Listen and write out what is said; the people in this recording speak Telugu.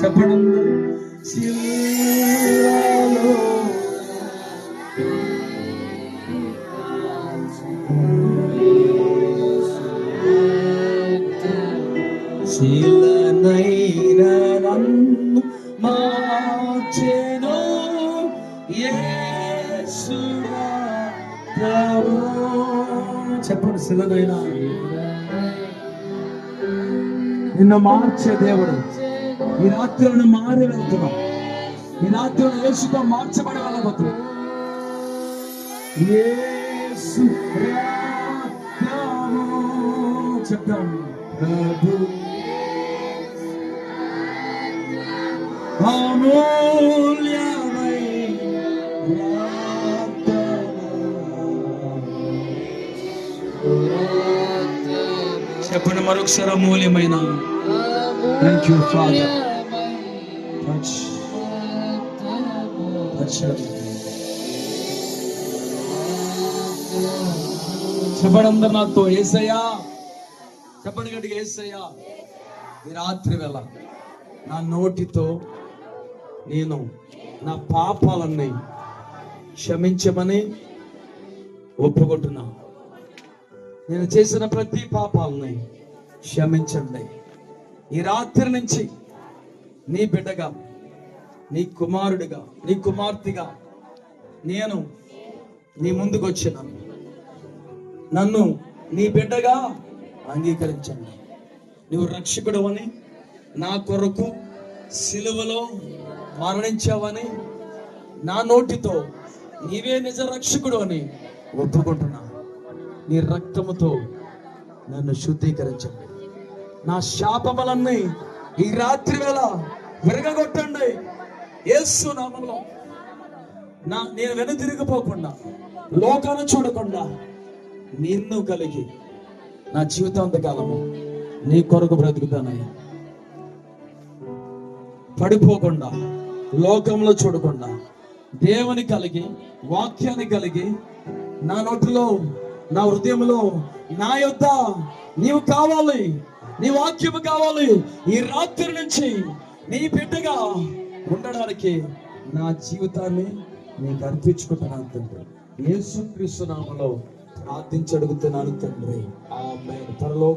చెప్పడం శిలనైన నన్ను మార్చెను యేసువా ప్రభు. చెప్పండి, శిలనైన నిన్ను మార్చే దేవుడు. ఈ రాత్రులను మారి వెళ్తున్నాం. ఈ రాత్రులను యేసుతో మార్చబడి వెళ్ళబోతున్నాం. యేసు రక్తము చెప్తాం ప్రభు అమూల్యమై చెప్పండి మరొకసారి, అమూల్యమైన. Thank you father. చెప్పండి అందరు నాతో, యేసయ్యా. చెప్పండి గట్టిగా, యేసయ్యా. ఈ రాత్రి వేళ నా నోటితో నేను నా పాపాలన్నీ క్షమించమని ఒప్పుకుంటున్నా. నేను చేసిన ప్రతి పాపాలని క్షమించండి. ఈ రాత్రి నుంచి నీ బిడ్డగా, నీ కుమారుడిగా, నీ కుమార్తెగా నేను నీ ముందుకు వచ్చినాను. నన్ను నీ బిడ్డగా అంగీకరించండి. నువ్వు రక్షకుడు అని, నా కొరకు సిలువలో మరణించావని, నా నోటితో నీవే నిజ రక్షకుడు అని ఒప్పుకుంటున్నా. నీ రక్తముతో నన్ను శుద్ధీకరించండి. నా శాపములన్నీ ఈ రాత్రి వేళ విరగగొట్టండి యేసు నామములో. నేను వెనుతిరిగిపోకుండా, లోకాన్ని చూడకుండా నిన్ను కలిగి నా జీవితాంతకాలము నీ కొరకు బ్రతుకుతానయ్యా. పడిపోకుండా, లోకంలో చూడకుండా దేవుని కలిగి, వాక్యాన్ని కలిగి, నా నోటిలో, నా హృదయంలో, నా యొద్ద నీవు కావాలి, నీ వాక్యము కావాలి. ఈ రాత్రి నుంచి నీ బిడ్డగా ఉండడానికి నా జీవితాన్ని నీకు అర్పించుకుంటున్నాను తండ్రి. యేసుక్రీస్తు నామములో ప్రార్థించి అడుగుతున్నాను తండ్రి. ఆమేన్.